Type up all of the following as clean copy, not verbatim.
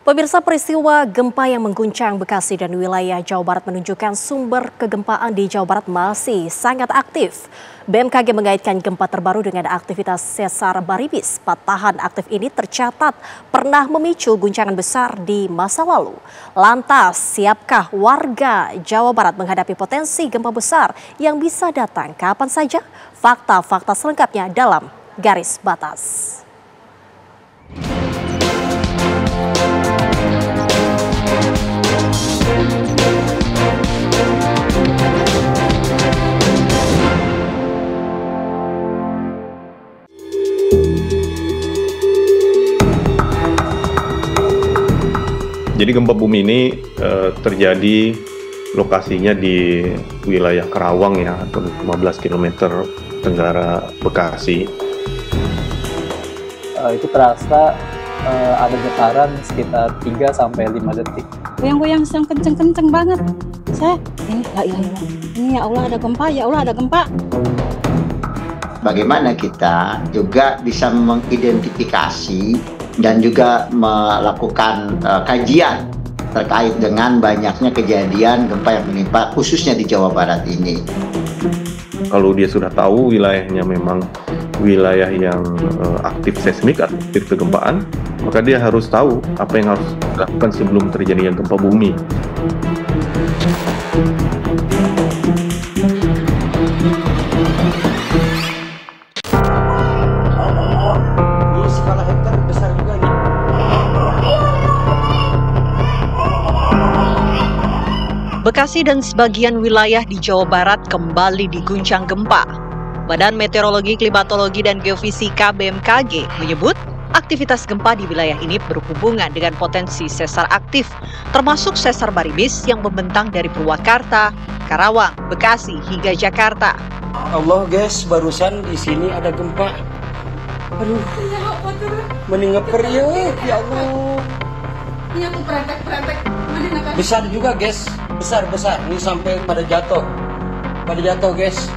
Pemirsa, peristiwa gempa yang mengguncang Bekasi dan wilayah Jawa Barat menunjukkan sumber kegempaan di Jawa Barat masih sangat aktif. BMKG mengaitkan gempa terbaru dengan aktivitas sesar baribis. Patahan aktif ini tercatat pernah memicu guncangan besar di masa lalu. Lantas, siapkah warga Jawa Barat menghadapi potensi gempa besar yang bisa datang kapan saja? Fakta-fakta selengkapnya dalam Garis Batas. Jadi gempa bumi ini terjadi lokasinya di wilayah Karawang ya, atau 15 km tenggara Bekasi. Itu terasa ada getaran sekitar 3-5 detik. Goyang-goyang yang kenceng-kenceng banget. Ini ya Allah ada gempa, ya Allah ada gempa. Bagaimana kita juga bisa mengidentifikasi dan juga melakukan kajian terkait dengan banyaknya kejadian gempa yang menimpa khususnya di Jawa Barat ini. Kalau dia sudah tahu wilayahnya memang wilayah yang aktif seismik, aktif kegempaan, maka dia harus tahu apa yang harus dilakukan sebelum terjadinya gempa bumi. Bekasi dan sebagian wilayah di Jawa Barat kembali diguncang gempa. Badan Meteorologi, Klimatologi, dan Geofisika BMKG menyebut aktivitas gempa di wilayah ini berhubungan dengan potensi sesar aktif, termasuk sesar baribis yang membentang dari Purwakarta, Karawang, Bekasi, hingga Jakarta. Allah guys, barusan di sini ada gempa. Aduh, meninggal ya Allah. Ini aku berantak. Besar juga guys, besar. Ini sampai pada jatuh guys.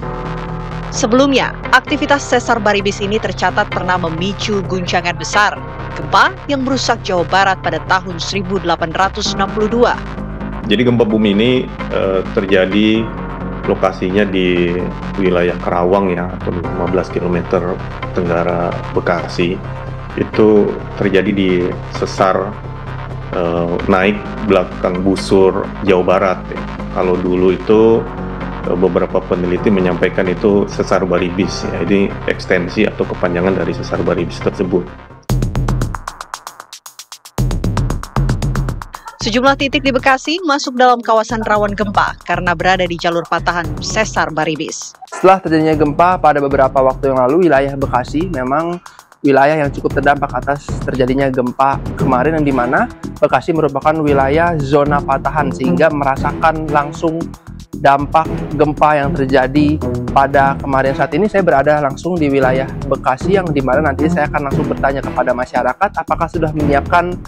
Sebelumnya, aktivitas sesar baribis ini tercatat pernah memicu guncangan besar, gempa yang merusak Jawa Barat pada tahun 1862. Jadi gempa bumi ini terjadi lokasinya di wilayah Karawang ya, atau 15 km tenggara Bekasi. Itu terjadi di sesar naik belakang busur Jawa Barat ya. Kalau dulu itu beberapa peneliti menyampaikan itu sesar baribis ya. Ini ekstensi atau kepanjangan dari sesar baribis tersebut. Sejumlah titik di Bekasi masuk dalam kawasan rawan gempa karena berada di jalur patahan sesar baribis. Setelah terjadinya gempa pada beberapa waktu yang lalu, wilayah Bekasi memang wilayah yang cukup terdampak atas terjadinya gempa kemarin, yang dimana Bekasi merupakan wilayah zona patahan sehingga merasakan langsung dampak gempa yang terjadi pada kemarin. Saat ini saya berada langsung di wilayah Bekasi, yang dimana nanti saya akan langsung bertanya kepada masyarakat apakah sudah menyiapkan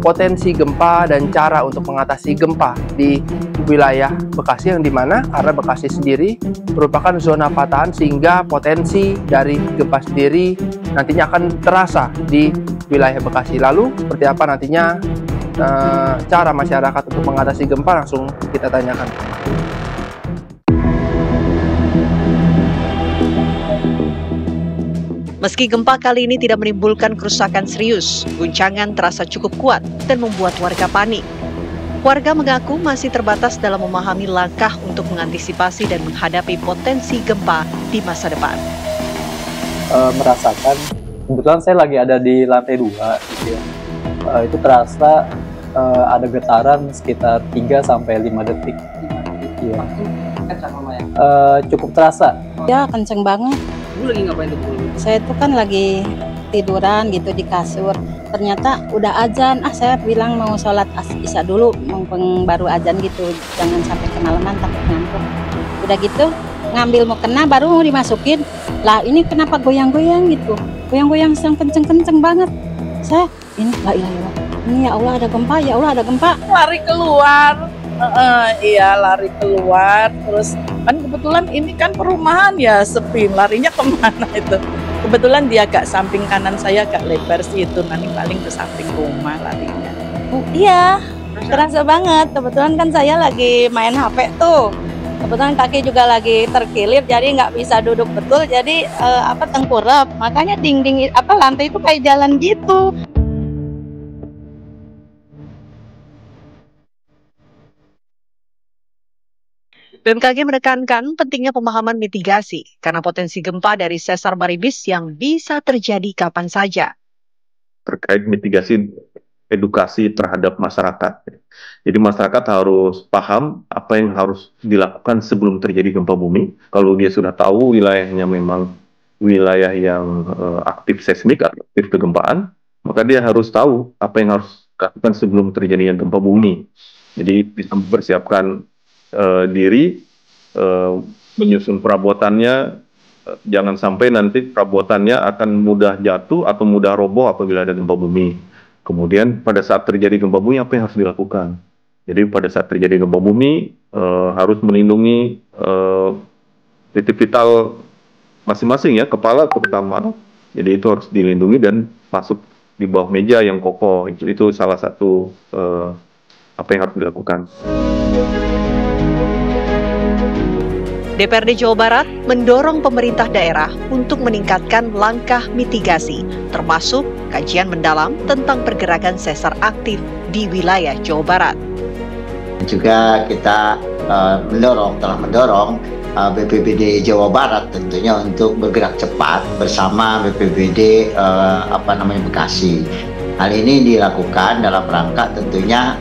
potensi gempa dan cara untuk mengatasi gempa di wilayah Bekasi, yang dimana karena Bekasi sendiri merupakan zona patahan sehingga potensi dari gempa sendiri nantinya akan terasa di wilayah Bekasi. Lalu seperti apa nantinya cara masyarakat untuk mengatasi gempa, langsung kita tanyakan. Meski gempa kali ini tidak menimbulkan kerusakan serius, guncangan terasa cukup kuat dan membuat warga panik. Warga mengaku masih terbatas dalam memahami langkah untuk mengantisipasi dan menghadapi potensi gempa di masa depan. Merasakan, kebetulan saya lagi ada di lantai 2 gitu ya. Itu terasa ada getaran sekitar 3-5 detik. Iya. Cukup terasa. Ya kenceng banget. Lu lagi ngapain tuh? Saya tuh kan lagi tiduran gitu di kasur. Ternyata udah azan. Saya bilang mau sholat isya dulu, mumpung baru azan gitu. Jangan sampai kemalaman, takut ngantuk. Udah gitu ngambil mau kena baru mau dimasukin. Lah ini kenapa goyang-goyang gitu? Goyang-goyang yang kenceng-kenceng banget. Ini ya Allah ada gempa, ya Allah ada gempa. Lari keluar. Iya, lari keluar. Terus kan kebetulan ini kan perumahan ya, sepi. Larinya kemana itu? Kebetulan dia agak samping kanan saya agak lebar sih, itu nanti paling ke samping rumah larinya. Iya, terasa banget. Kebetulan kan saya lagi main HP tuh. Kebetulan kaki juga lagi terkilip, jadi nggak bisa duduk betul. Jadi tengkurap. Makanya dinding lantai itu kayak jalan gitu. BMKG menekankan pentingnya pemahaman mitigasi karena potensi gempa dari sesar baribis yang bisa terjadi kapan saja. Terkait mitigasi edukasi terhadap masyarakat. Jadi masyarakat harus paham apa yang harus dilakukan sebelum terjadi gempa bumi. Kalau dia sudah tahu wilayahnya memang wilayah yang aktif seismik atau aktif kegempaan, maka dia harus tahu apa yang harus dilakukan sebelum terjadinya gempa bumi. Jadi bisa mempersiapkan diri, menyusun perabotannya, jangan sampai nanti perabotannya akan mudah jatuh atau mudah roboh apabila ada gempa bumi. Kemudian pada saat terjadi gempa bumi apa yang harus dilakukan? Jadi pada saat terjadi gempa bumi harus melindungi titik vital masing-masing ya, kepala terutama. Jadi itu harus dilindungi dan masuk di bawah meja yang kokoh. Itu salah satu apa yang harus dilakukan. DPRD Jawa Barat mendorong pemerintah daerah untuk meningkatkan langkah mitigasi, termasuk kajian mendalam tentang pergerakan sesar aktif di wilayah Jawa Barat. Juga kita telah mendorong BPBD Jawa Barat tentunya untuk bergerak cepat bersama BPBD Bekasi. Hal ini dilakukan dalam rangka tentunya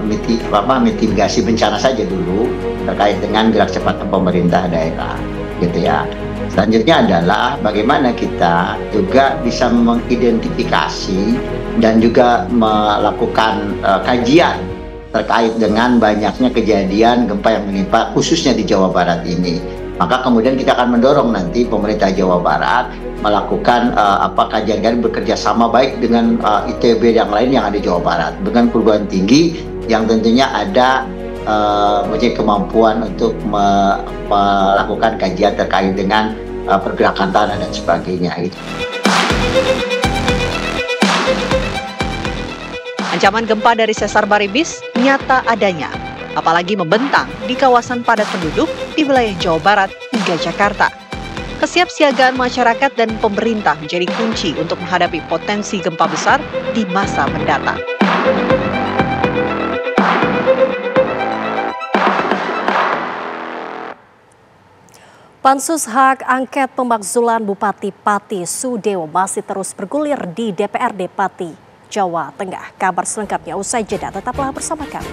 mitigasi bencana saja dulu terkait dengan gerak cepat pemerintah daerah, gitu ya. Selanjutnya adalah bagaimana kita juga bisa mengidentifikasi dan juga melakukan kajian terkait dengan banyaknya kejadian gempa yang menimpa khususnya di Jawa Barat ini. Maka kemudian kita akan mendorong nanti pemerintah Jawa Barat melakukan kajian bekerja sama baik dengan ITB yang lain yang ada di Jawa Barat dengan perguruan tinggi yang tentunya ada mempunyai kemampuan untuk melakukan kajian terkait dengan pergerakan tanah dan sebagainya. Ancaman gempa dari sesar baribis nyata adanya, apalagi membentang di kawasan padat penduduk di wilayah Jawa Barat hingga Jakarta. Kesiapsiagaan masyarakat dan pemerintah menjadi kunci untuk menghadapi potensi gempa besar di masa mendatang. Pansus Hak Angket Pemakzulan Bupati Pati Sudewo masih terus bergulir di DPRD Pati, Jawa Tengah. Kabar selengkapnya usai jeda, tetaplah bersama kami.